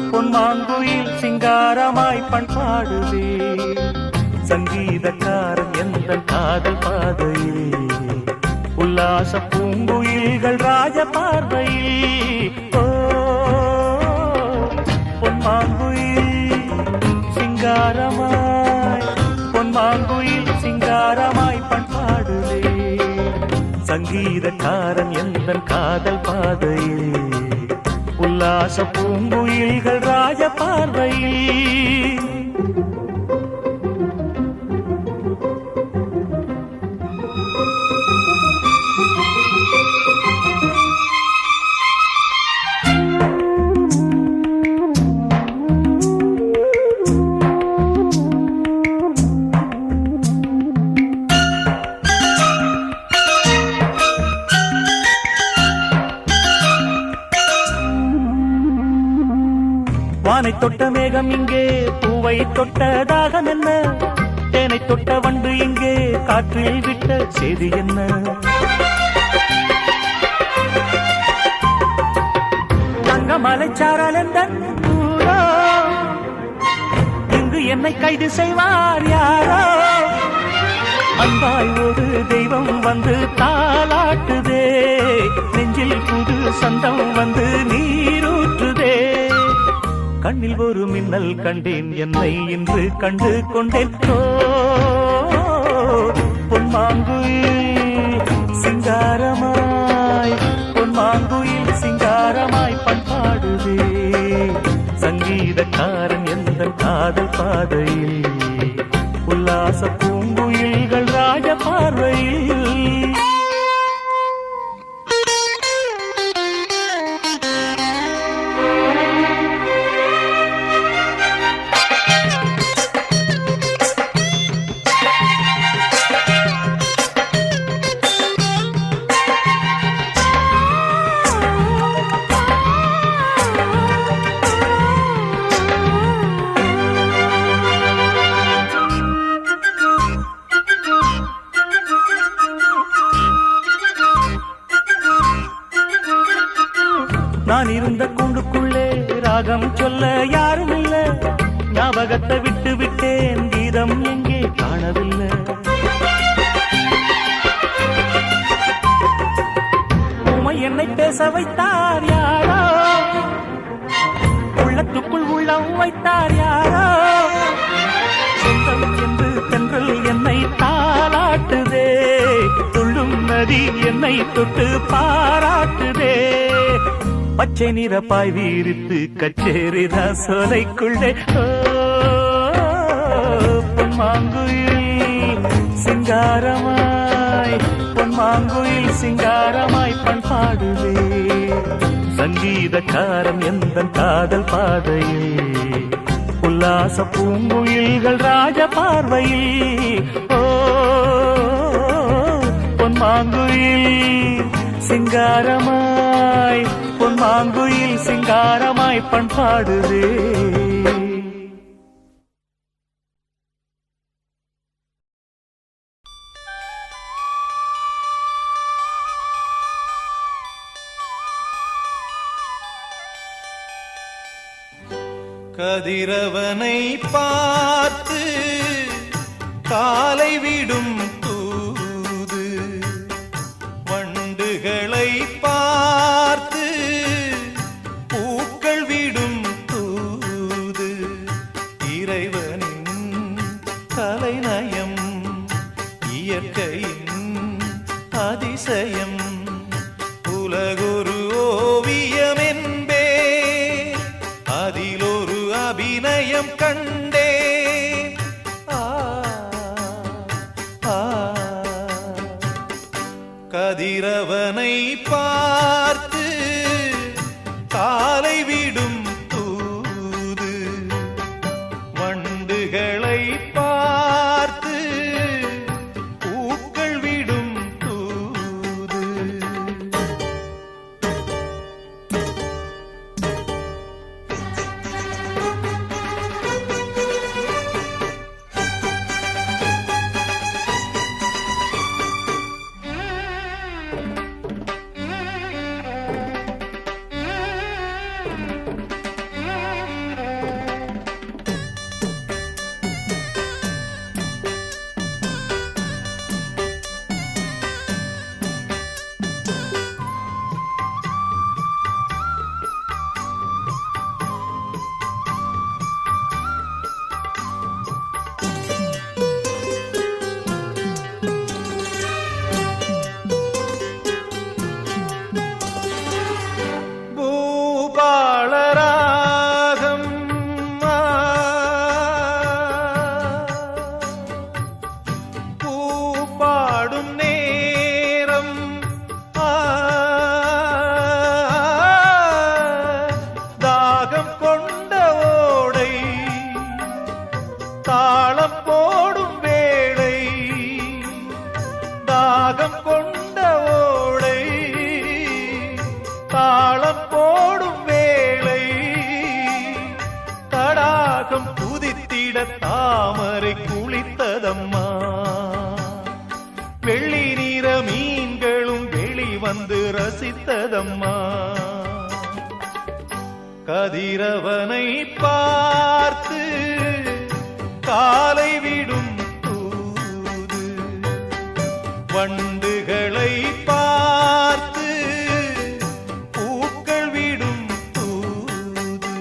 பொன்மாங்குயில் சிங்காரமாய் பண்பாடுதே சங்கீதக்காரன் எந்த காதல் பாதையில் உல்லாச பூங்குயில்கள் ராஜ பார்வையில் பொன்மாங்குயில் சிங்காரமாய் பொன்மாங்குயில் சிங்காரமாய் பண்பாடுதே சங்கீதக்காரன் எந்த காதல் பாதையில் உல்லாச பூங்குயில்கள் ராஜ பார்வையில் வானை தொட்ட மேகம் இங்கே பூவை தொட்ட தாகம் என்ன தேனை தொட்ட வண்டு இங்கே காற்றில் விட்ட செய்தி என்ன தங்கமலைச்சாரல் என்ற ஊரோ இங்கு என்னை கைது செய்வார் யாரோ அன்பாய் ஒரு தெய்வம் வந்து தாலாட்டுதே நெஞ்சில் புது சந்தம் வந்து நீரூற்றுதே கண்ணில் ஒரு மின்னல் கண்டேன் என்னை இன்று கண்டு கொண்டேன் பொன்மாங்குயில் சிங்காரமாய் பொன்மாங்குயில் சிங்காரமாய் பண்பாடுதே சங்கீதக்காரன் எந்த காதல் பாதையில் உல்லாச பூங்குயில்கள் ராஜ பார்வையில் நான் இருந்த கூண்டுக்குள்ளே ராகம் சொல்ல யாரும் இல்ல ஞாபகத்தை விட்டு விட்டேன் கீதம் எங்கே காணவில்லை உமை என்னை பேச வைத்தார் யாரோ உள்ளத்துக்குள் உள்ளம் வைத்தார் யாரோ சொந்தம் என்று தென்றல் என்னை தாலாட்டுதே துள்ளும் நதி என்னை தொட்டு பாராட்டுதே பச்சை நிறப்பாய் வீரித்து கச்சேரிதா சோலைக்குள்ளே பொன்மாங்குயில் சிங்காரமாய் பொன்மாங்குயில் சிங்காரமாய் பண்பாடுதே சங்கீதக்காரன் எந்த காதல் பாதையில் உல்லாச பூங்குயில்கள் ராஜ பார்வையில் பொன்மாங்குயில் சிங்காரமாய் பொன்மாங்குயில் சிங்காரமாய் பண்பாடுதே கதிரவனை பார்த்து காலை விடும் தூது வண்டுகளை பார்த்து பூக்கள் விடும் தூது இறைவனின் கலைநயம் இயற்கையின் அதிசயம் உலகொரு ஓவியம் என்பே அதிலொரு அபிநயம் கண்டே ஆ ரசித்ததம்மா. கதிரவனை பார்த்து காலை விடும் தூது, வண்டுகளை பார்த்து பூக்கள் விடும் தூது.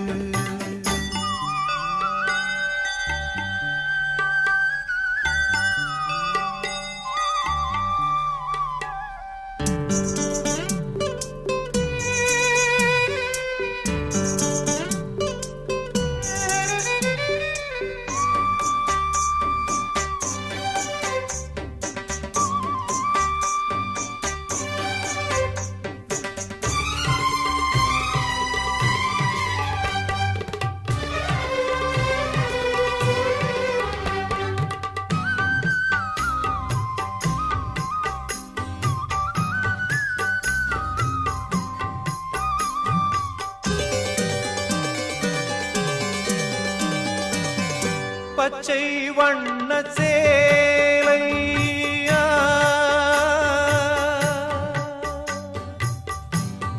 பச்சை வண்ண சேலை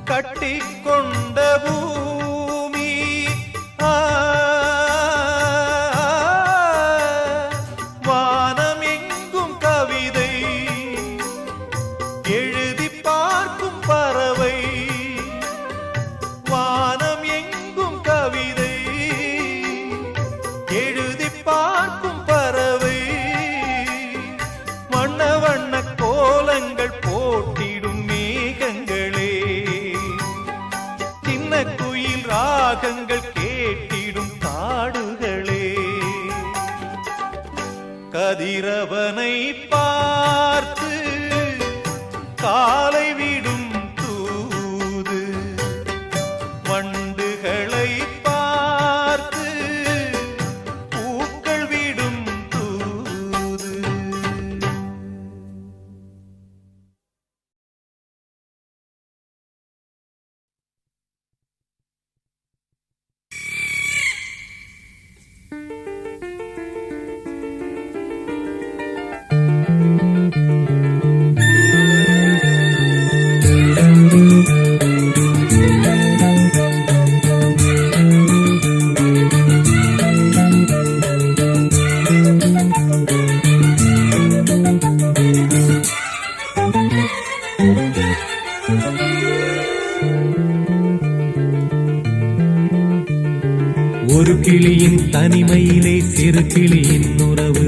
கட்டிக்கொண்ட பூமி, வானம் எங்கும் கவிதை எழுதி பார்க்கும் பறவை, வானம் எங்கும் கவிதை எழுதி பார்க்கும் பறவை, வண்ண வண்ண கோலங்கள் போட்டிடும் மேகங்களே, சின்ன குயில் ராகங்கள் கேட்டிடும் காடுகளே. கதிரவனை பார்த்து காலை விடும் தூது, வண்டுகளை பார்த்து பூக்கள் விடும் தூது. ஒரு கிளியின் தனிமையிலே சிறு கிளியின் உறவு,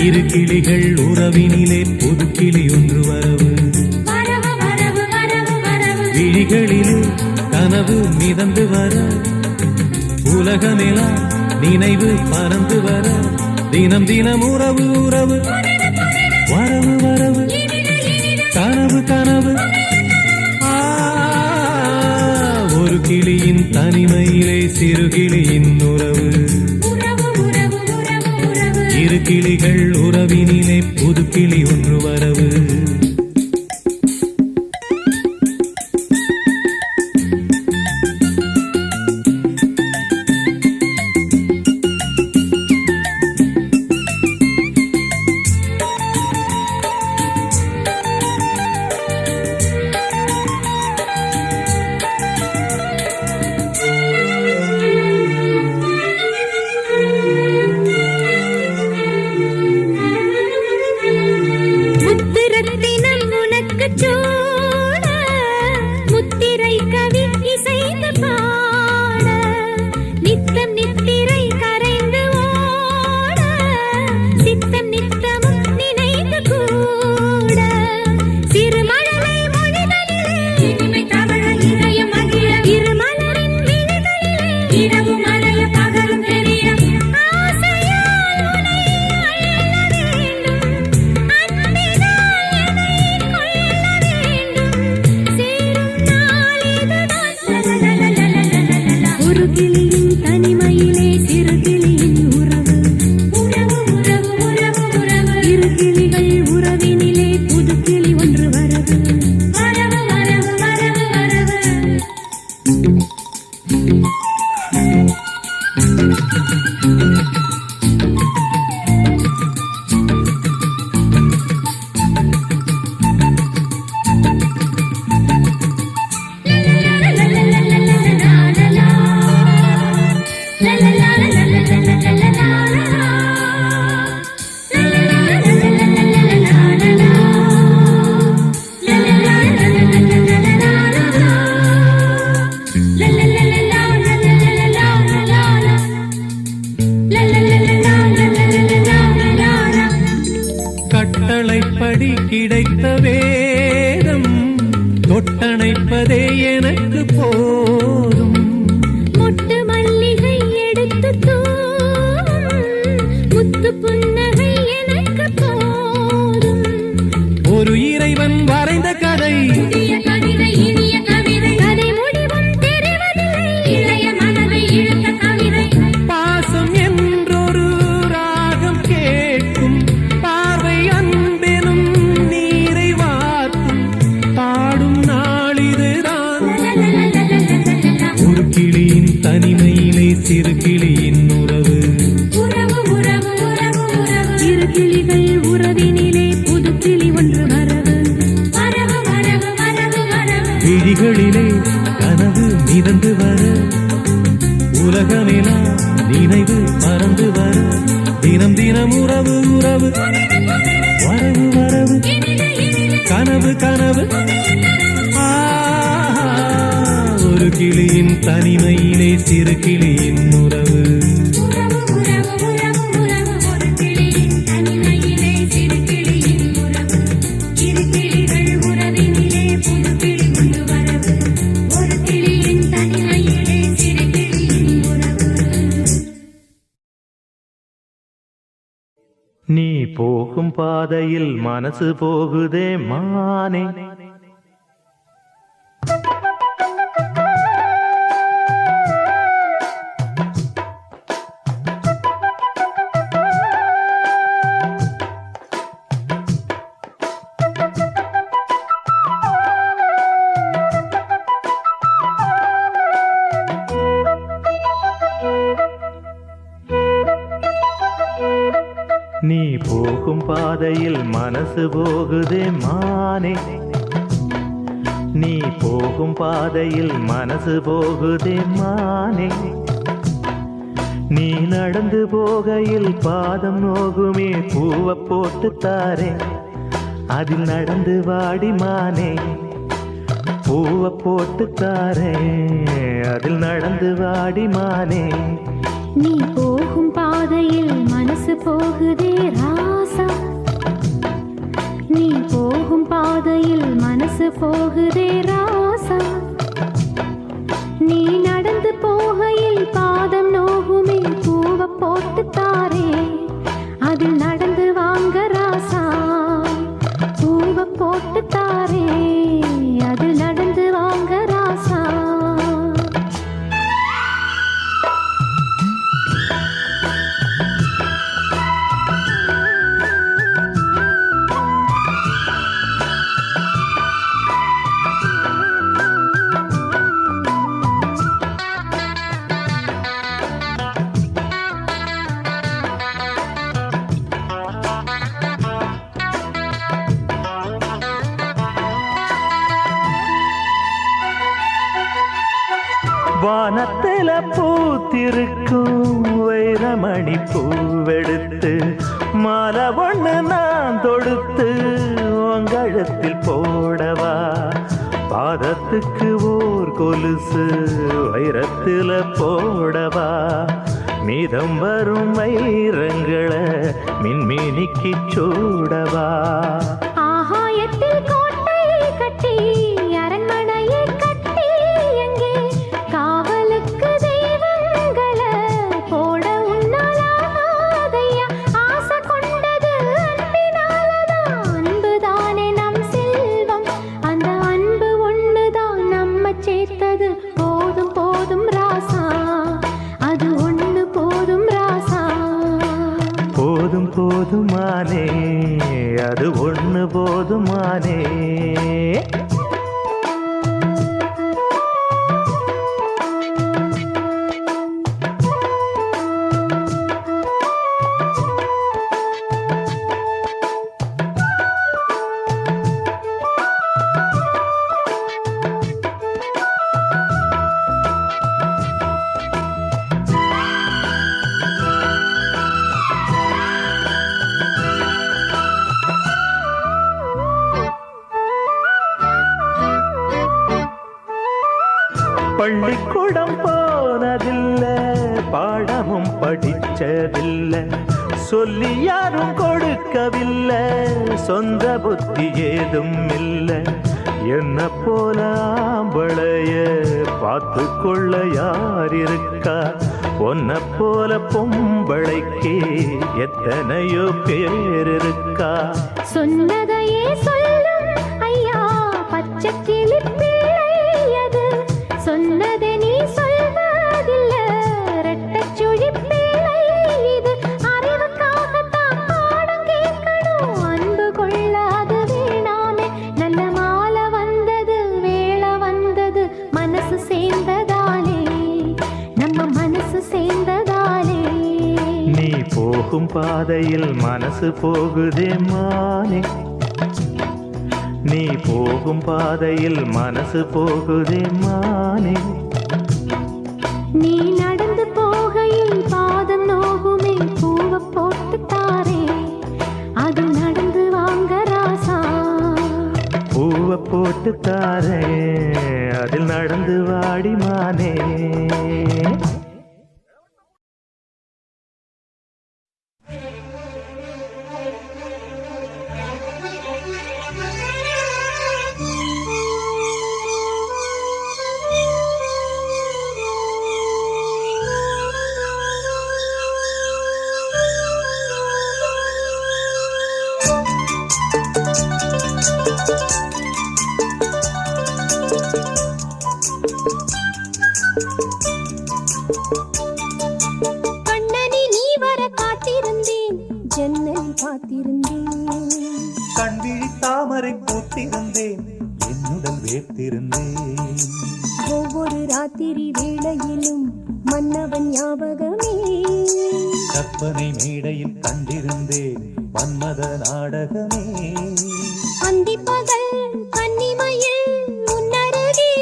இரு கிளிகள் உறவினிலே புது கிளி ஒன்று வரவு, விழிகளிலே கனவு மிதந்து வர, உலகமெல்லாம் நினைவு பறந்து வர, தினம் தினம் உறவு உறவு, வரவு வரவு, கனவு கனவு. ஒரு கிளியின் தனிமையிலே சிறு கிளியின் உறவு, இரு கிளிகள் உறவினிலே புது கிளி ஒன்று வரவு. தனிமையிலே சிறு கிளியின் உறவு. உறவு உறவு உறவு உறவு இரு கிளிகள் உறவினிலே புது கிளி ஒன்று வரவு. வரவு வரவு வரவு வரவு விழிகளிலே கனவு மிதந்து வர, உலகமெல்லாம் நினைவு மறந்து வர, தினம் தினம் உறவு உறவு வரவு வரவு கனவு கனவு. ஒரு கிளியின் தனிமையிலே சிறு கிளியின் உறவு. உறவு உறவு உறவு உறவு ஒரு கிளியின் தனிமையிலே சிறு கிளியின் உறவு. இரு கிளிகள் உறவினிலே புது கிளி ஒன்று வரவு. ஒரு கிளியின் தனிமையிலே சிறு கிளியின் உறவு. நீ போகும் பாதையில் மனசு போகுதே மானே. நீ போகும் பாதையில் மனசு போகுதே மானே. நீ போகும் பாதையில் மனசு போகுதே மானே. நீ நடந்து போகையில் பாதம் நோகுமே பூவை போட்டு தாரே. அதில் நடந்து வாடி மானே, பூவை போட்டு தாரே. அதில் நடந்து வாடி மானே. நீ போகும் பாதையில் மனசு போகுதே ராசா. நீ போகும் பாதையில் மனசு போகுதே ராசா. நீ நடந்து போகையில் பாதம் நோகுமே பூவை போட்டு தாரே. அதில் நடந்து வாங்க ராசா, பூவை போட்டு தாரே. அதில் நடந்து வாங்க ராசா. வானத்தில பூத்திருக்கும் வைரமணி பூவெடுத்து மாலை ஒண்ணு நான் தொடுத்து உங்கழுத்தில் போடவா. பாதத்துக்கு ஓர் கொலுசு வைரத்தில போடவா. மீதம் வரும் வைரங்களை மின்மினிக்கு சூடவா. ஆகாயத்தில் கோட்டை கட்டி அரண்மனையை கட்டி எங்கே காவலுக்கு தெய்வங்களை போட உன்னாலாதையா. ஆசை கொண்டது அன்பினாலதான். அன்புதானே நம் செல்வம். அந்த அன்பு ஒண்ணுதான் நம்ம சேர்த்தது. போதும் போதும் ராசா, அது ஒண்ணு போதும் ராசா. போதும் போதுமானே, அது ஒண்ணு போதுமானே. பள்ளிக்கூடம் போனதில்ல, பாடமும் படிச்சதில்லை, சொல்லி யாரும் கொடுக்கவில்லை, சொந்த புத்தி ஏதும் இல்லை. என்ன போல ஆம்பளைய பார்த்து கொள்ள யார் இருக்கா? ஒன்ன போல பொம்பளைக்கு எத்தனையோ பேர் இருக்கா? சொன்னதையே சொல்லும் ஐயா பச்சை கிளி பிள்ளையது. சொன்னதை நீ சொல்வதில்ல ரெட்டச் சுழி பிள்ளை இது. அறிவுக்காகத்தான் பாடம் கேட்கணும், அன்பு கொள்ளாது வேணாமே. நல்ல மாலை வந்தது, வேளை வந்தது, மனசு சேர்ந்ததாலே நம்ம போகும் பாதையில் மனசு போகுதே மானே, நீ போகும் பாதையில் மனசு போகுதே மானே. நீ நடந்து போகையில் பாதம் நோகுமே, பூவை போட்டு தாரே அது நடந்து வாங்க ராசா. பூவை போட்டு தாரே அதில் நடந்து வாடி மானே. கண்ணனி நீ வர காத்திருந்தேன், ஜன்னலில் பார்த்திருந்தேன். கண்விழி தாமரை பூத்திருந்தேன், என்னுடன் வேர்த்திருந்தேன். ஒவ்வொரு ராத்திரி வேளையிலும் மன்னவன் ஞாபகமே. கற்பனை மேடையில் கண்டிருந்தேன் மன்மத நாடகமே. அந்தி பகல் கன்னிமையில் உன்னருகே.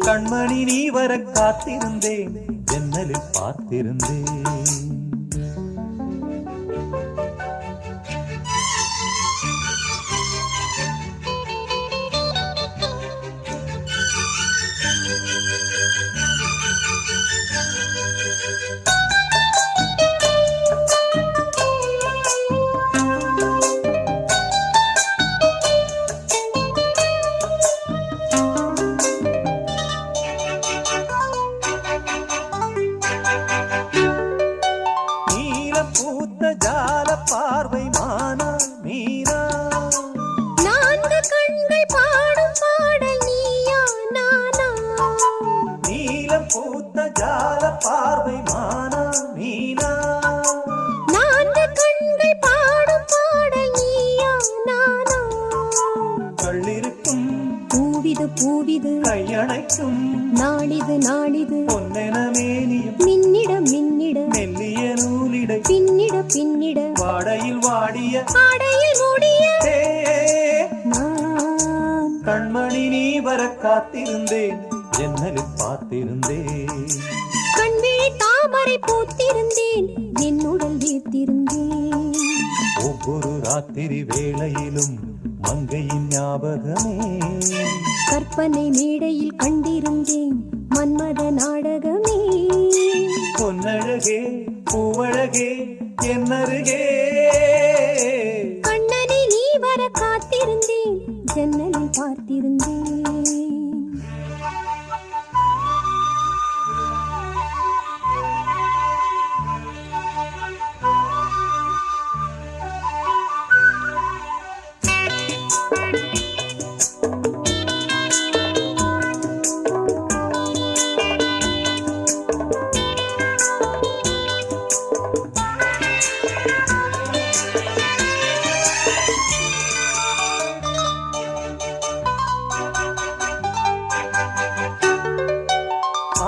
கண்மணி நீ வர காத்திருந்தேன், ஜன்னலில் பார்த்திருந்தேன். ஜால பார்வை மானா மீனா. நான்கு கண்கள் பாடும் பாடல் நீயா நானா. நீலம் பூத்த ஜால பார்வை மானா மீனா. நான்கு கண்கள் பாடும் பாடல் நீயா நானா. கள்ளிருக்கும் பூவிது பூவிது கையணைக்கும் நாளிது நாளிது. பொன்னென மேனியும் மின்னிட மின்னிட மெல்லிய நூலிடை பின்னிட பின்னிட. வாடையில் வாடிய ஆடையில் மூடிய ஏ, நான். கண்மணி நீ வர காத்திருந்தேன், ஜன்னலில் பார்த்திருந்தேன். கண்விழி தாமரை பூத்திருந்தேன், என்னுடன் வீர்த்திருந்தேன். ஒவ்வொரு ராத்திரி வேளையிலும் மங்கையின் ஞாபகமே. கற்பனை மேடையில் கண்டிருந்தேன் மன்மத நாடகமே. பொன்னழகே பூவழகே என்னருகே. கண்ணனை நீ வர காத்திருந்தேன், ஜன்னலில் பார்த்திருந்தேன்.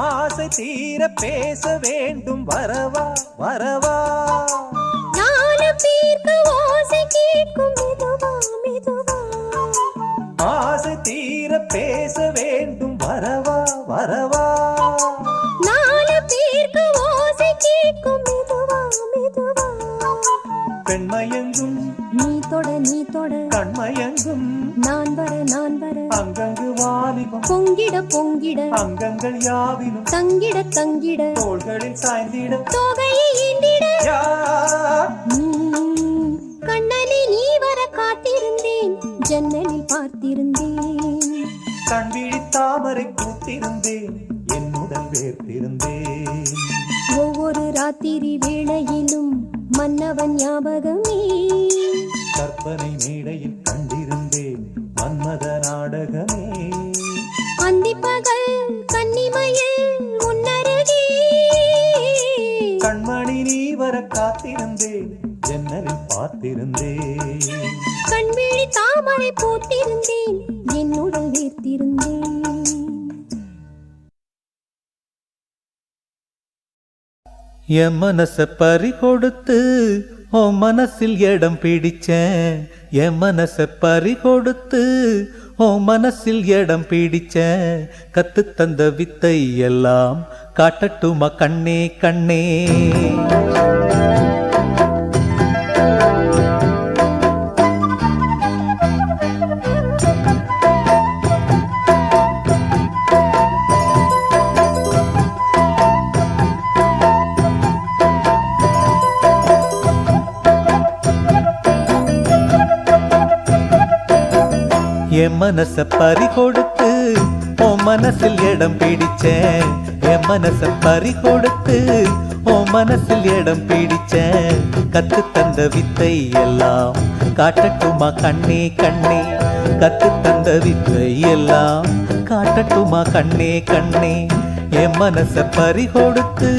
ஆசை தீர பேச வேண்டும், வரவா வரவா. நாலு பேருக்கு ஓசை கேட்கும் மெதுவா மெதுவா. ஆசை தீர பேச வேண்டும், வரவா வரவா. நாலு பேருக்கு ஓசை கேட்கும் மெதுவா மெதுவா. பெண்மயங்கும் நீ தொட நீ தொட கண்மயங்கும் நான் வர நான் வர. அங்கங்கு வாலிபம் பொங்கிட பொங்கிட அங்கங்கள் யாவினும் தங்கிட தங்கிட. தோள்களில் சாய்ந்திட தொகையை ஈண்டிட. யார் கண்ணனை நீ வர காத்திருந்தேன், ஜன்னலில் பார்த்திருந்தேன். கண்விழி தாமரை பூத்திருந்தேன், என்னுடன் வேர்த்திருந்தேன். ஒவ்வொரு ராத்திரி வேளையிலும் மன்னவன் ஞாபகமே. கற்பனை மேடையில் கண்டிருந்தேன் மன்மத நாடகமே. அந்தி பகல் கன்னிமையில் உன்னருகே. கண்மணி நீ வர காத்திருந்தேன், ஜன்னலில் பார்த்திருந்தேன். கண்விழி தாமரை பூத்திருந்தேன், என்னுடன் வீர்த்திருந்தேன். என் மனச பறி கொடுத்து உன் மனசில் இடம் பிடிச்சேன். என் மனச பறி கொடுத்து உன் மனசில் இடம் பிடிச்சேன். கத்து தந்த வித்தை எல்லாம் காட்டட்டுமா கண்ணே கண்ணே. என் மனச பறி கொடுத்து உன் மனசில் இடம் பிடிச்சேன். என் மனச பறி கொடுத்து உன் மனசில் இடம் பிடிச்சேன். கத்து தந்த வித்தை எல்லாம் காட்டட்டுமா கண்ணே கண்ணே. கத்து தந்த வித்தை எல்லாம் காட்டட்டுமா கண்ணே கண்ணே. என் மனச பறி கொடுத்து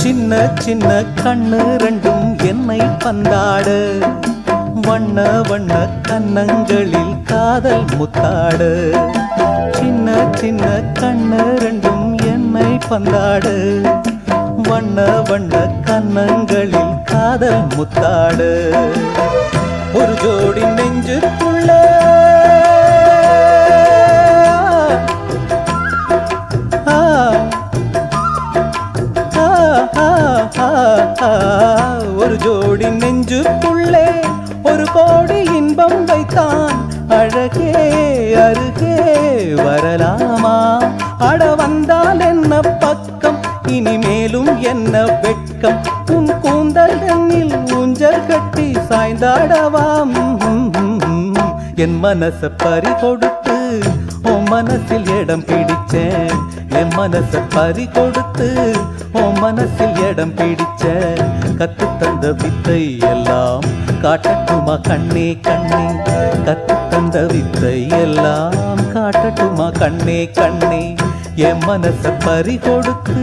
சின்ன சின்ன கண்ணு ரெண்டும் என்னை பந்தாடு. வண்ண வண்ண கன்னங்களில் காதல் முத்தாடு. சின்ன சின்ன கண்ணு ரெண்டும் என்னை பந்தாடு. வண்ண வண்ண கன்னங்களில் காதல் முத்தாடு. ஒரு ஜோடி நெஞ்சுக்குள்ள ஒரு ஜோடி நெஞ்சுக்குள்ளே ஒரு கோடி இன்பம் வைத்தான். அழகே அருகே வரலாமா? அட வந்தால் என்ன பக்கம், இனிமேலும் என்ன வெட்கம். உன் கூந்தல் தன்னில் ஊஞ்சல் கட்டி சாய்ந்தாடவாம். என் மனச பறி கொடுத்து உன் மனசில் இடம் பிடிச்சேன். என் மனச பறி கொடுத்து உன் மனசில் இடம் பிடிச்சேன். கத்து தந்த வித்தை எல்லாம் காட்டட்டுமா கண்ணே கண்ணே. கத்து தந்த வித்தை எல்லாம் காட்டட்டுமா கண்ணே கண்ணே. என் மனச பறி கொடுத்து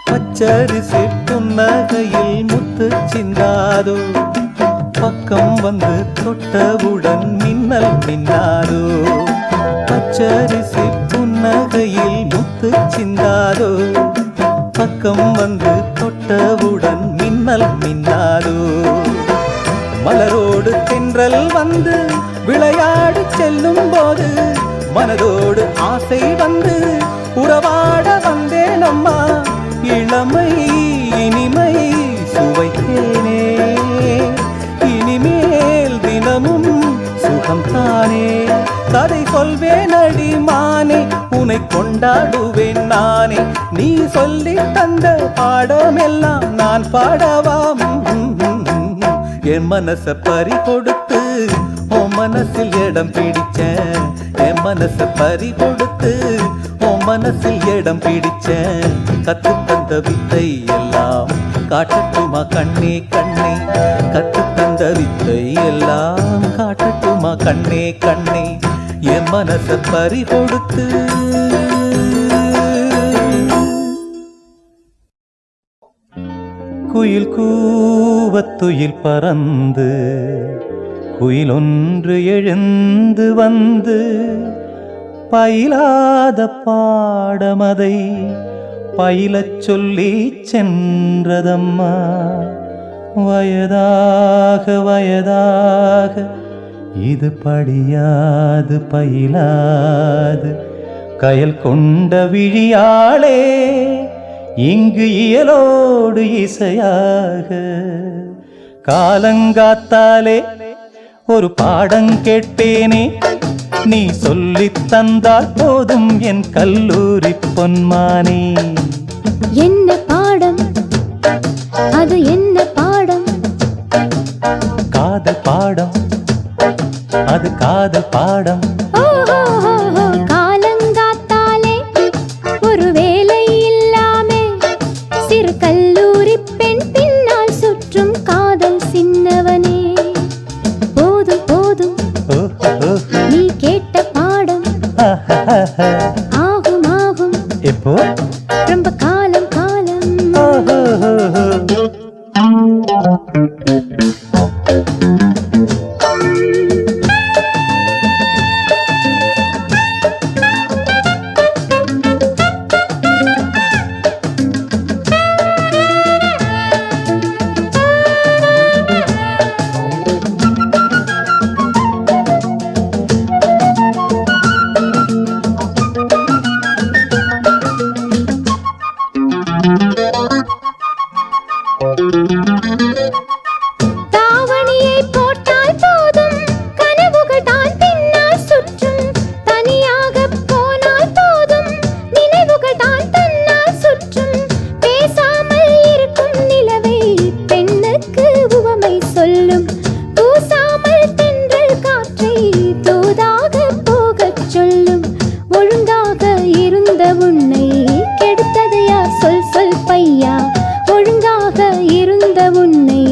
பச்சரிசி புன்னகையில் முத்து சிந்தாதோ. பக்கம் வந்து தொட்டவுடன் மின்னல் மின்னாதோ. பச்சரிசி புன்னகையில் முத்து சிந்தாதோ. பக்கம் வந்து தொட்டவுடன் மின்னல் மின்னாதோ. மலரோடு தென்றல் வந்து விளையாடி செல்லும் போது மனதோடு ஆசை வந்து உறவாட வந்தேன் அம்மா. இளமை இனிமை சுவைத்தேனே, இனிமேல் தினமும் சுகம் தானே. கதை சொல்வேன் அடிமானே, உன்னை கொண்டாடுவேன் நானே. நீ சொல்லி தந்த பாடமெல்லாம் நான் பாடவாம். என் மனச பறி கொடுத்து உன் மனசில் இடம் பிடிச்சேன். என் மனச பறி கொடுத்து உன் மனசில் இடம் பிடிச்சேன். கத்து தந்த வித்தை எல்லாம் காட்டட்டுமா கண்ணே கண்ணே. கத்து தந்த வித்தை எல்லாம் காட்டட்டுமா கண்ணே கண்ணே. என் மனச பறி கொடுத்து குயில் கூவத்துயில் பறந்து குயில் ஒன்று எழுந்து வந்து பயிலாத பாடமதை பயிலச் சொல்லி சென்றதம்மா. வயதாக வயதாக இது படியாது பயிலாது கயல் கொண்ட விழியாளே இங்கு இயலோடு இசையாக காலங்காத்தாலே ஒரு பாடம் கேட்பேனே, நீ சொல்லித் தந்தால் போதும் என் கல்லூரி பொன்மானே. என்ன பாடம் அது, என்ன பாடம்? காதல் பாடம், அது காதல் பாடம். காலங்காத்தாலே ஒரு வேலை இல்லாமே சிறு கல்லூரி பெண் பின்னால் சுற்றும் காதல் சின்னவனே. போதும் போதும் நீ கேட்ட பாடம், ஆகும் ஆகும் எப்போ? ரொம்ப காலம் காலம். தாவணியை போட்டால் போதும், கனவுகள் தான் பின்னால் சுற்றும். தனியாக போனால் போதும், நினைவுகள் தான் தன்னால் சுற்றும். பேசாமல் இருக்கும் நிலவை பெண்ணுக்கு உவமை சொல்லும். பூசாமல் தென்றல் காற்றை தூதாக போகச் சொல்லும். ஒழுங்காக இருந்த உன்னை கெடுத்தது யார், சொல் சொல் பையா. ஒழுங்காக இருந்த உன்னை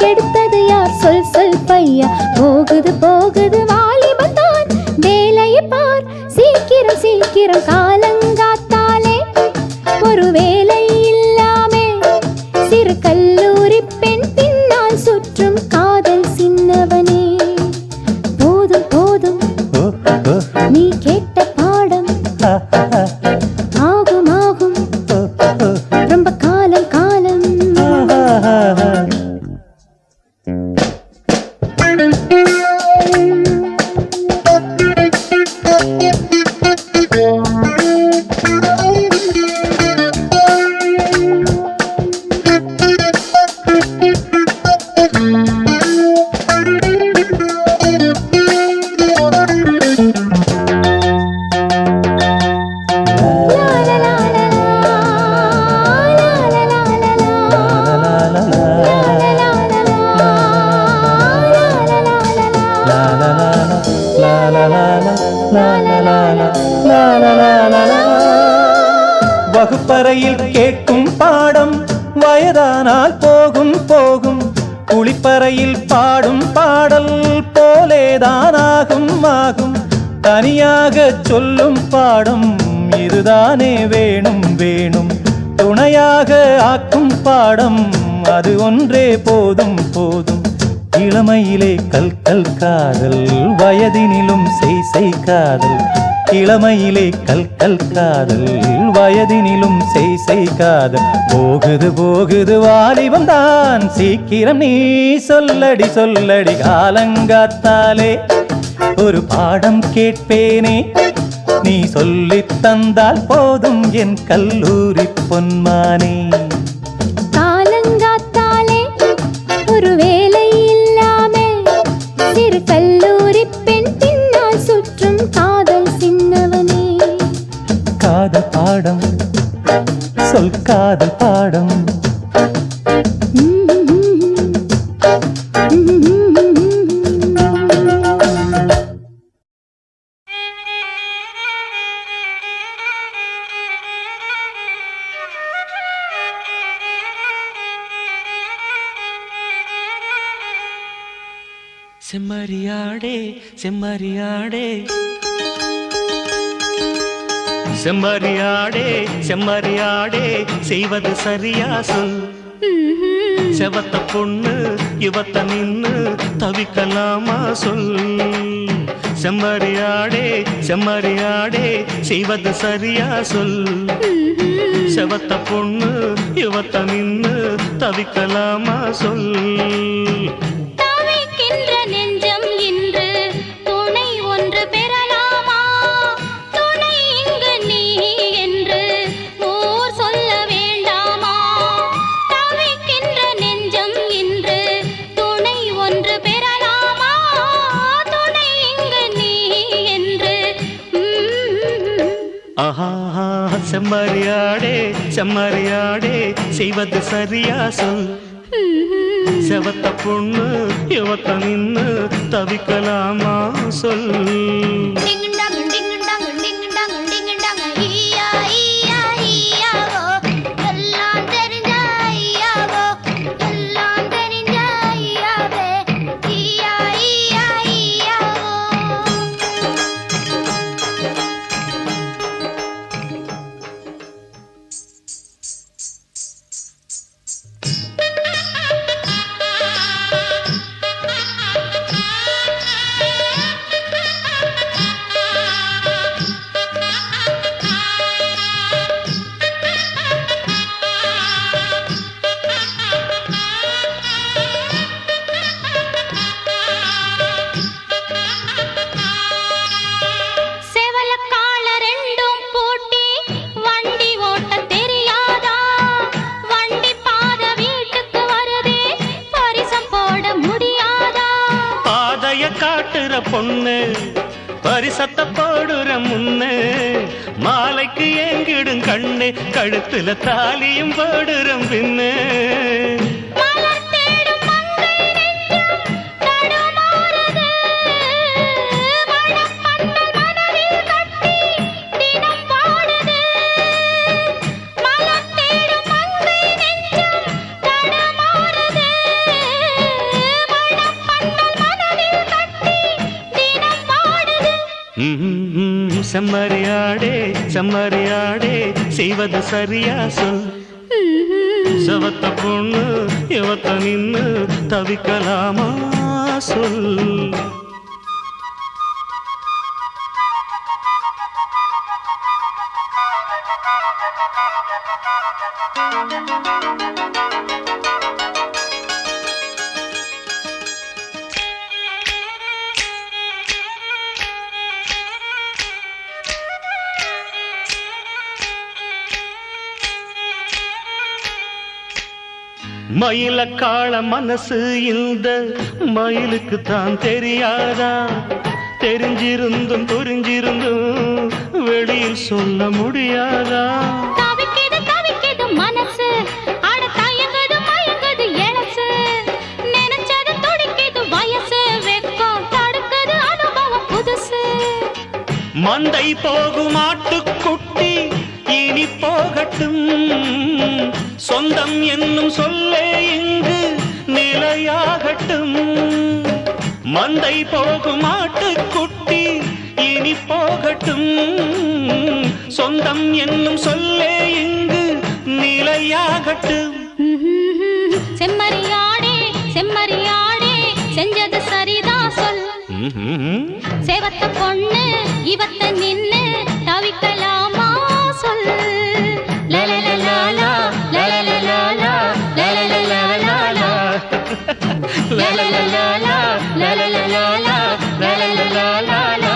கெடுத்தது யார், சொல் சொல் பையா. போகுது போகுது வாலிபந்தான், வேலையை பார் சீக்கிரம் சீக்கிரம். காலங்காத்தாலே ஒரு வேலை இல்லாமே சிறு கல்லூரி பெண் பின்னால் சுற்றும் காதல் சின்னவனே. போதும் போதும் நீ கேட்ட பாடம், ஆகும் ஆகும் ரொம்ப காலம் காலம். வகுப்பறையில் கேட்கும் பாடம் வயதானால் போகும் போகும். குளிப்பறையில் பாடும் பாடல் போலேதானாகும் ஆகும். தனியாக சொல்லும் பாடம் இதுதானே வேணும் வேணும். துணையாக ஆக்கும் பாடம் அது ஒன்றே போதும் போதும். இளமையிலே கல் கல் காதல், வயதினிலும் செய் செய் காதல். இளமையிலே கல் கல் காதல், வயதினிலும் செய் செய் காதல். போகுது போகுது வாலிபம் தான், சீக்கிரம் நீ சொல்லடி சொல்லடி. காலங்காத்தாலே ஒரு பாடம் கேட்பேனே, நீ சொல்லித் தந்தால் போதும் என் கல்லூரி பொன்மானே. காலங்காத்தாலே ஒரு வேலை இல்லாமே சிறு கல்லூரி பெண் பின்னால் சுற்றும் காதல் சின்னவனே. காதல் பாடம், சொல் காதல் பாடம். செம்மறியாடே செம்மறியாடே செம்மறியாடே செம்மறியாடே, செய்வது சரியா சொல். செவத்த பொண்ணு இவத்த நின்னு தவிக்கலாமா சொல். செம்மறியாடே செம்மறியாடே, செய்வது சரியா சொல். செவத்த பொண்ணு இவத்த நின்னு தவிக்கலாமா சொல். தவிக்கின்ற நெஞ்சம் இன்று துணை ஒன்று பெறலாமா? துணை இங்கு நீ என்று ஊர் சொல்ல வேண்டாமா? தவிக்கின்ற நெஞ்சம் இன்று செம்மறியாடே செம்மறியாடே செய்வது சரியா சொல் செவத்த பொண்ணு யுவத்த நின்னு தவிக்கலாமா சொல் பொண்ணு பரிசத்த போடுற முன்னு மாலைக்கு ஏங்கிடும் கண்ணு கழுத்துல தாலியும் போடுற பின்னு செம்மறியாடே செம்மறியாடே செய்வது சரியா சொல் செவத்த பொண்ணு யுவத்த நின்னு தவிக்கலாமா சொல் மயில காள மனசு இந்த மயிலுக்கு தான் தெரியாதா தெரிஞ்சிருந்தும் புரிஞ்சிருந்தும் வெளியில் சொல்ல முடியாதா தவிக்குது மனசு அட தயங்குது மயங்குது எழசு நினைச்சது துடிக்குது வயசு வெக்கம் தடுக்குது அனுபவம் புதுசு மந்தை போகும் ஆட்டுக்குட்டி இனி போகட்டும் சொந்தம் என்னும் சொல்லே இங்கு நிலையாகட்டும் மந்தை போகும் ஆட்டுக்குட்டி இனி போகட்டும் சொந்தம் என்னும் சொல்லே இங்கு நிலையாகட்டும் செம்மறியாடே செம்மறியாடே செஞ்சது சரிதான் சொல் சேவத்த பொண்ணு இவத்த நின்னு தவிக்கலாமா சொல் லலலலாலா லலலலாலா லலலலாலா லலலலாலா லலலலாலா லலலலாலா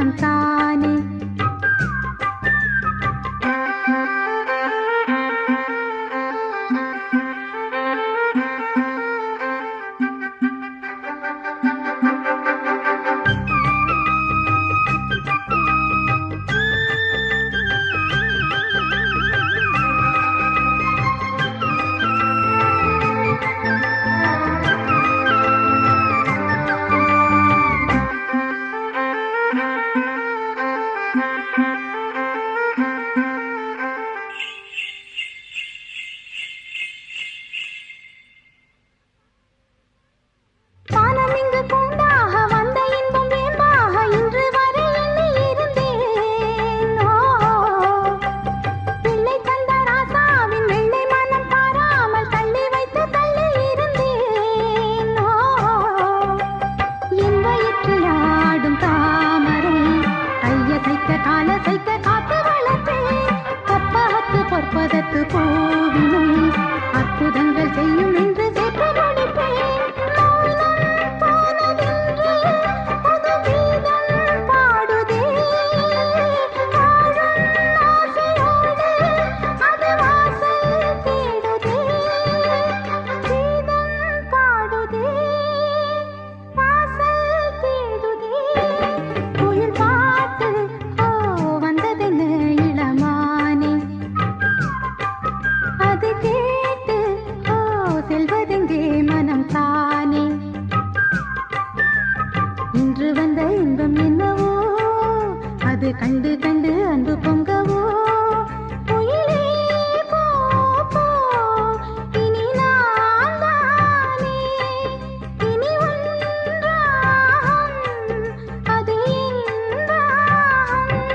மனம் தானே. அற்புதங்கள் செய்யும் என்று சேற்று முடிப்பேன். புது கீதம் பாடுதே ஆசையோடு அது வாசல் தேடுதே. கீதம் பாடுதே வாசல் தேடுதே. குயில் பாட்டு வந்ததென்ன இளமானே, அது கேட்டு செல்வதெங்கே மனம் தானே. இன்று வந்த இன்பம் என்னவோ, அது கண்டு கண்டு அன்பு பொங்கவோ. குயிலே போ போ, இனி நான் தானே, இனி ஒன்றாகும் அது என்றாகும்.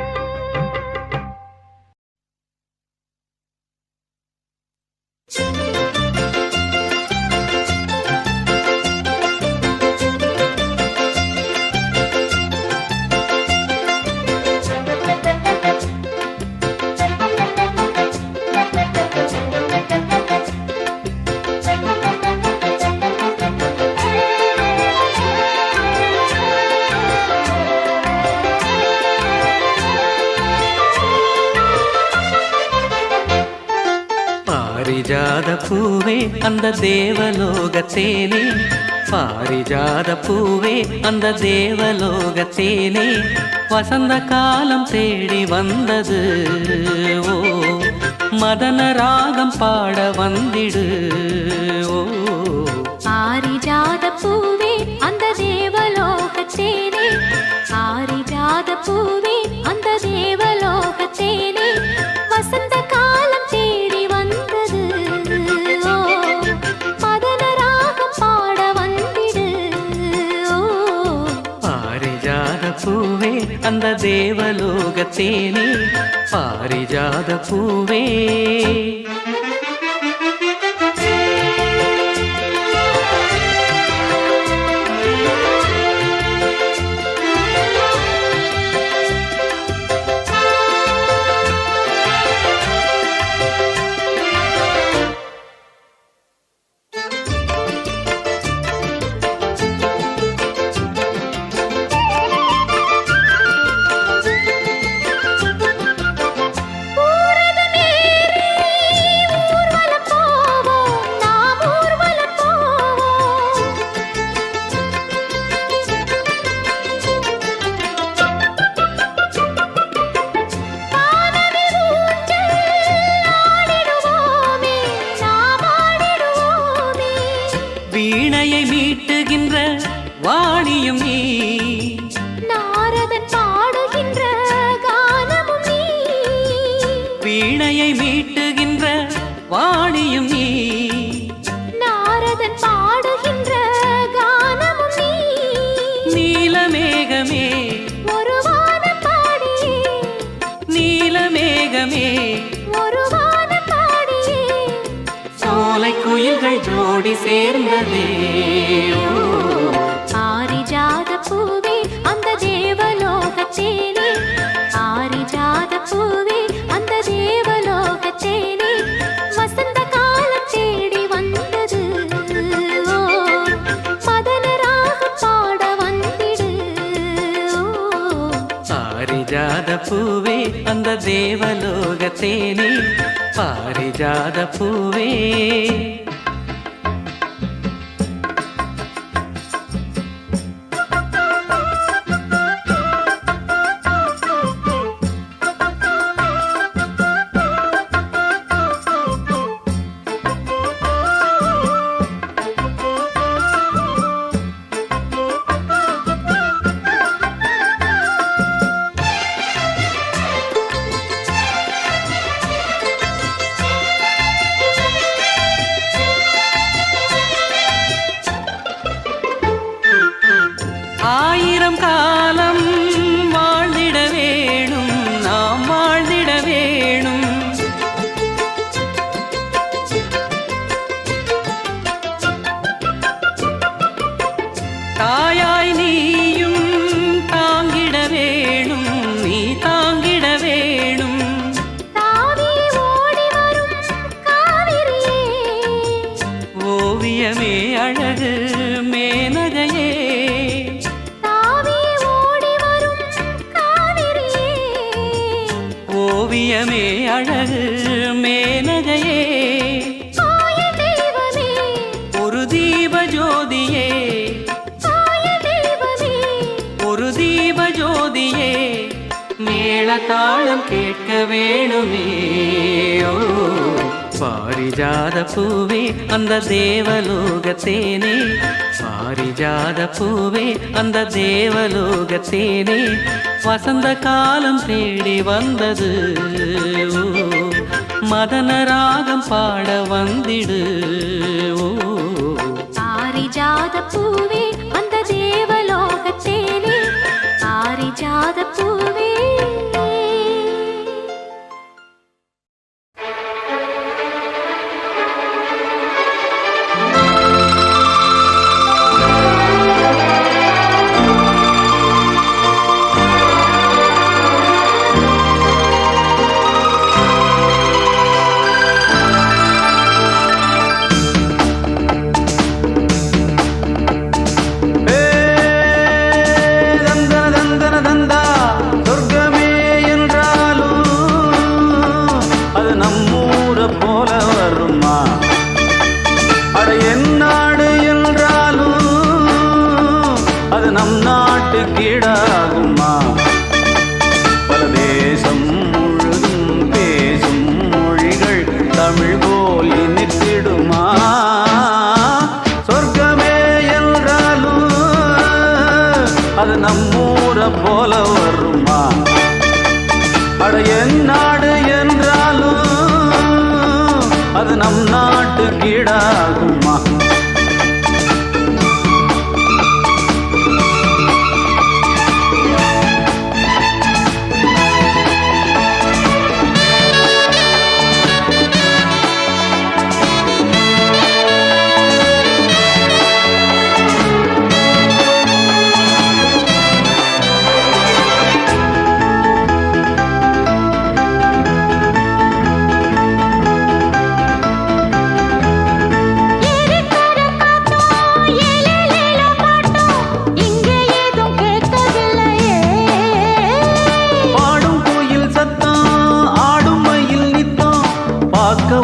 பாரிஜாத பூவே அந்த தேவலோகத்தேனே, பாரிஜாத பூவே அந்த தேவலோகத்தேனே, வசந்த காலம் தேடி வந்தது. ஓ மதன ராகம் பாட வந்திடு. ஓ பாரிஜாத பூவே அந்த தேவலோகத்தேனே, பாரிஜாத பூவே அந்த தேவலோகத்தேனே, வசந்த காலம் தேடி வந்தது. ஓ மதன ராகம் பாட வந்திடு. ஓ பாரிஜாத பூவே அந்த தேவலோகத்தேனே, பாரிஜாத பூவே. வீணையை மீட்டுகின்ற வாணியும் நீ, நாரதன் பாடுகின்ற கானமும் நீ. வீணையை மீட்டுகின்ற வாணியும் நீ, நாரதன் பாடுகின்ற கானமும் நீ. நீலமேகமே ஒரு வானம் பாடியே, நீலமேகமே ஒரு வானம் பாடியே, சோலை குயில்கள் ஜோடி சேர்ந்ததே. பாரிஜாத பூவே அந்த தேவலோகத்தேனே, பாரிஜாத பூவே அந்த தேவலோகத்தேனே, வசந்த காலம் தேடி வந்தது. ஓ மதன ராகம் பாட வந்திடு. ஓ பாரிஜாத பூவே அந்த தேவலோகத்தேனே பாரிஜாத பூவே ஆயிரம் காலம் வாழ்ந்திட வேணும் நாம் வாழ்ந்திட வேணும் தாயாய் நீயும் தாங்கிட வேணும் நீ தாங்கிட வேணும் தாவி ஓடி வரும் காவிரியே ஓவியமே அழகு மேனகையே தாவி ஓடி வரும் காவிரியே ஓவியமே அழகு மேனகையே ஆய தெய்வமே ஒரு தீப ஜோதியே ஆய தெய்வமே ஒரு தீப ஜோதியே மேளதாளம் கேட்க வேணுமே ஓ பாரிஜாத பூவே அந்த தேவலோகத்தேனே பாரிஜாத பூவே அந்த தேவலோகத்தேனே வசந்த காலம் தேடி வந்தது ஓ மதன ராகம் பாட வந்திடு ஓ பாரிஜாத பூவே அந்த தேவலோகத்தேனே பாரிஜாத பூவே கீடாகுமா பல தேசம் முழுதும் பேசும் மொழிகள் தமிழ் போல் இனித்திடுமா சொர்க்கமே என்றாலும் அது நம்மூரை போல வருமா அட என் நாடு என்றாலும் அது நம் நாட்டு கீடாகுமா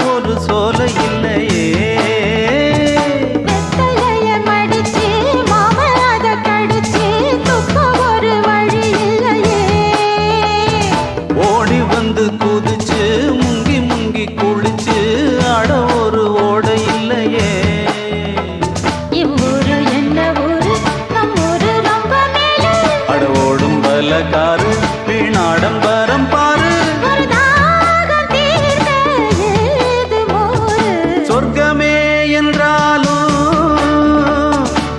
ஒரு சோலை இல்லையே வெத்தலைய மடிச்சு மாமலாத கடிச்சு துக்க ஒரு வழி இல்லையே ஓடி வந்து குதிச்சு முங்கி முங்கி குளிச்சு அட ஒரு ஓடை இல்லையே இவ்வூரு என்ன ஊரு நம் ஊரு ரொம்ப மேலே அட ஓடும் பலகாரு வீணாடம்பரம் பாரு சொர்க்கமே என்றாலும்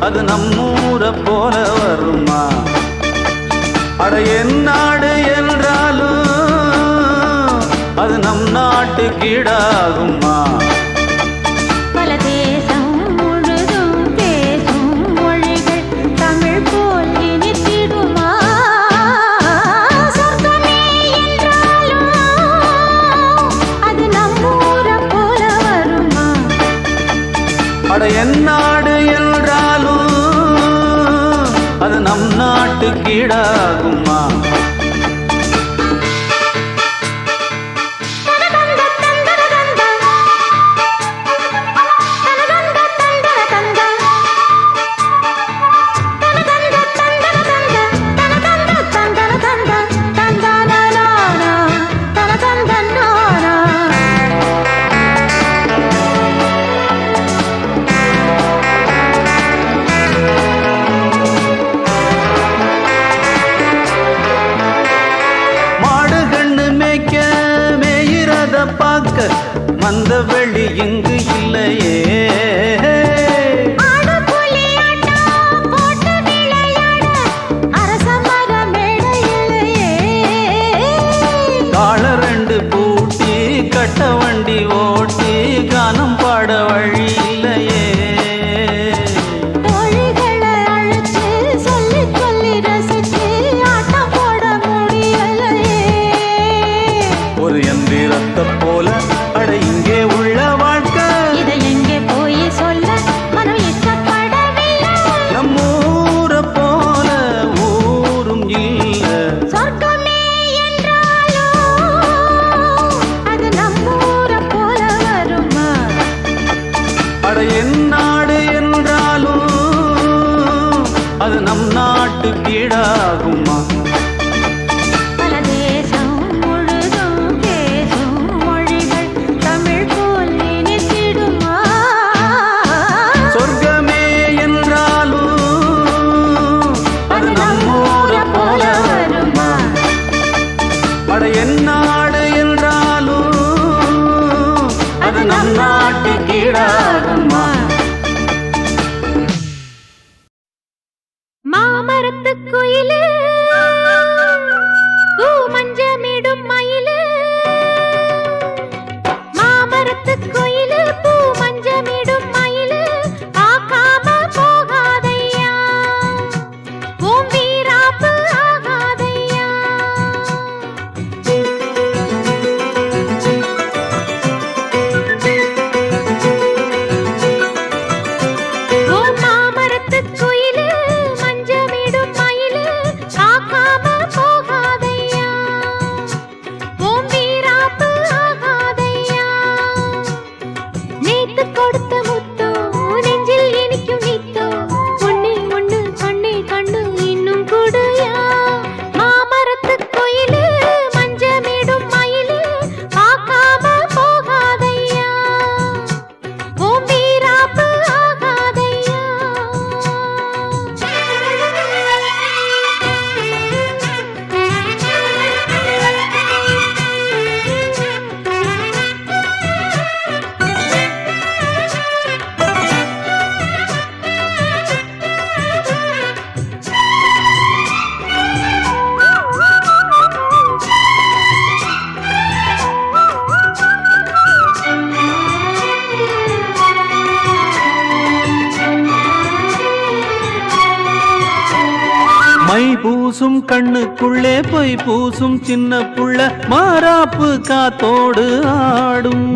அது நம்மூரை போல வருமா அட என் நாடு என்றாலும் அது நம் நாட்டு கீடாகுமா பல தேசம் முழுதும் பேசும் மொழிகள் தமிழ் போல் இனித்திடுமா சொர்க்கமே என்றாலும் அது நம்மூரை போல வருமா அட என் நாடு என்றாலும் அது நம் நாட்டு கீடாகுமா மந்த வெளி இங்கு இல்லையே. கால ரெண்டு பூட்டி கட்ட வண்டி ஓட்டி கானம் பாட வழி இல்லையே. ஒரு எந்திரத்தை போல அட இங்கே உள்ள வாழ்க்கை இதை எங்கே போய் சொல்ல மனம் இஷ்டப்படவில்லை. நம்மூரை போல ஊரும் இல்ல. சொர்க்கமே என்றாலும் அது நம்மூரை போல வருமா? அட என் நாடு என்றாலும் அது நம் நாட்டு கீழாகுமா? பல தேசம் முழுதும் பேசும் மொழிகள் தமிழ் போல் நினைத்திடுமா? சொர்க்கமே என்றாலும் அது நம்மூரை போல வருமா? அட என் நாடு என்றாலும் அது நம் நாட்டு கீழாகுமா? மாமரத்து குயிலு பூ மஞ்சமிடும் மயிலு. மாமரத்து குயிலு பூ மஞ்சமிடும் மயிலு பார்க்காம போகாதையா, உன் வீராப்பு ஆகாதையா. ஓ மாமரத்து குயிலு மஞ்சமிடும் மயிலு பார்க்காம போகாதையா, உன் வீராப்பு ஆகாதையா. நேத்து கொடுத்த முத்தம் நெஞ்சில் இனிக்கும் நித்தம், ஒண்ணே ஒண்ணு கண்ணே கண்ணு இன்னும் கொடுயா. மாமரத்து குயிலு மஞ்சமிடும் மயிலு பார்க்காம போகாதையா, உன் வீராப்பு ஆகாதையா. மை பூசும் கண்ணுக்குள்ளே பொய் பூசும் சின்ன புள்ள மாறாப்பு காத்தோடு ஆடும்.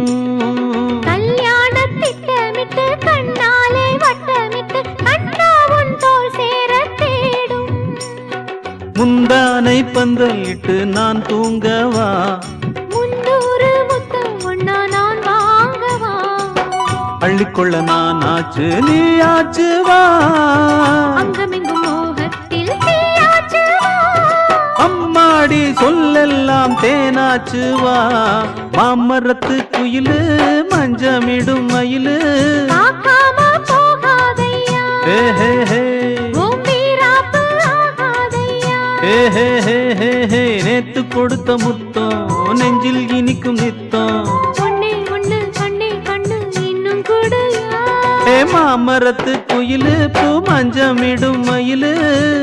கல்யாண திட்டமிட்டு கண்ணாலே வட்டமிட்டு கண்ணா உன் தோள் சேர தேடும். முந்தானை பந்தலிட்டு நான் தூங்கவா, 300 முத்தம் ஒண்ணா நான் வாங்கவா. அள்ளிக்கொள்ள நான் ஆச்சு நீ ஆச்சு வா. அங்கமெங்கும் மோகத்தில் தீயாச்சு வா. அம்மாடி சொல்லெல்லாம் தேனாச்சு வா. மாமரத்து குயிலு மஞ்சமிடும் மயிலு. பார்க்காம போகாதையா, ஹே ஹே ஹே உன் வீராப்பு ஆகாதையா. ஹே ஹே ஹே ஹே ஹே நேத்து கொடுத்த முத்தம் நெஞ்சில் இனிக்கும் நித்தம். ஒண்ணே ஒண்ணு கண்ணே கண்ணு இன்னும் கொடுயா. ஹே மாமரத்து குயிலு பூ மஞ்சமிடும் மயிலு.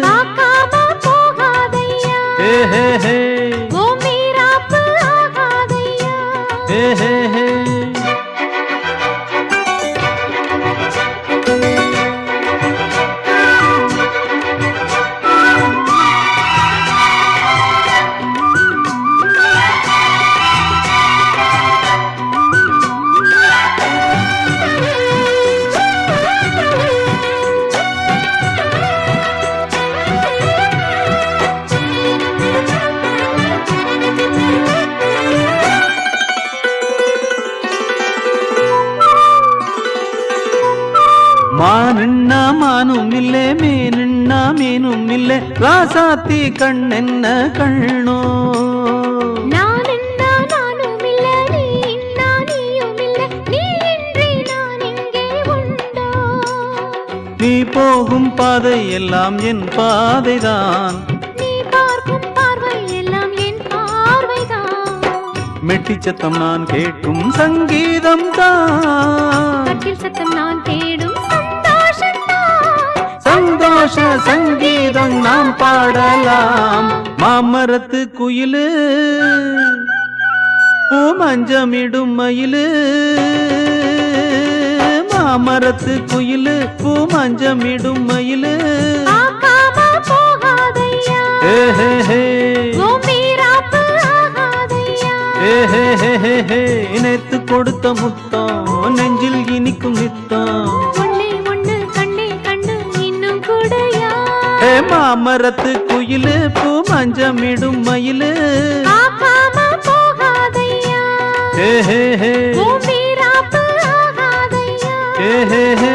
பார்க்காம போகாதையா, ஹே ஹே ஹே உன் வீராப்பு ஆகாதையா. ஹே ஹே ஹே மானுண்ணா மானும் இல்லே மீனுண்ணா மீனும் இல்லே ராசாத்தி கண்ணென்ன கண்ணோ. நான் என்ன நானும் இல்ல, நீ என்ன நீயும் இல்ல, நீ இன்றி நான் இங்கே உண்டோ. நீ போகும் பாதை எல்லாம் என் பாதைதான், நீ பார்க்கும் பார்வை எல்லாம் என் பார்வைதான். மெட்டி சத்தம் நான் கேட்கும் சங்கீதம் தான் கட்டில் சத்தம் நான் தேடும் சந்தோஷம்தான். சந்தோஷ சங்கீதம் நாம் பாடலாம் மாமரத்து குயிலு பூ மஞ்சமிடும் மயிலு மாமரத்து குயிலு பூ மஞ்சமிடும் மயிலு பார்க்காம போகாதையா, ஹே ஹே ஹே உன் வீராப்பு ஆகாதையா. ஹே ஹே ஹே ஹே ஹே நேத்து கொடுத்த முத்தம் நெஞ்சில் இனிக்கும் நித்தம் ஒண்ணே ஒண்ணு கண்ணே கண்ணு இன்னும் கூடயா. ஹே மாமரத்து குயிலு பூ மஞ்சமிடும் மயிலு பார்க்காம போகாதையா, ஹே ஹே ஹே உன் வீராப்பு ஆகாதையா. ஹே ஹே ஹே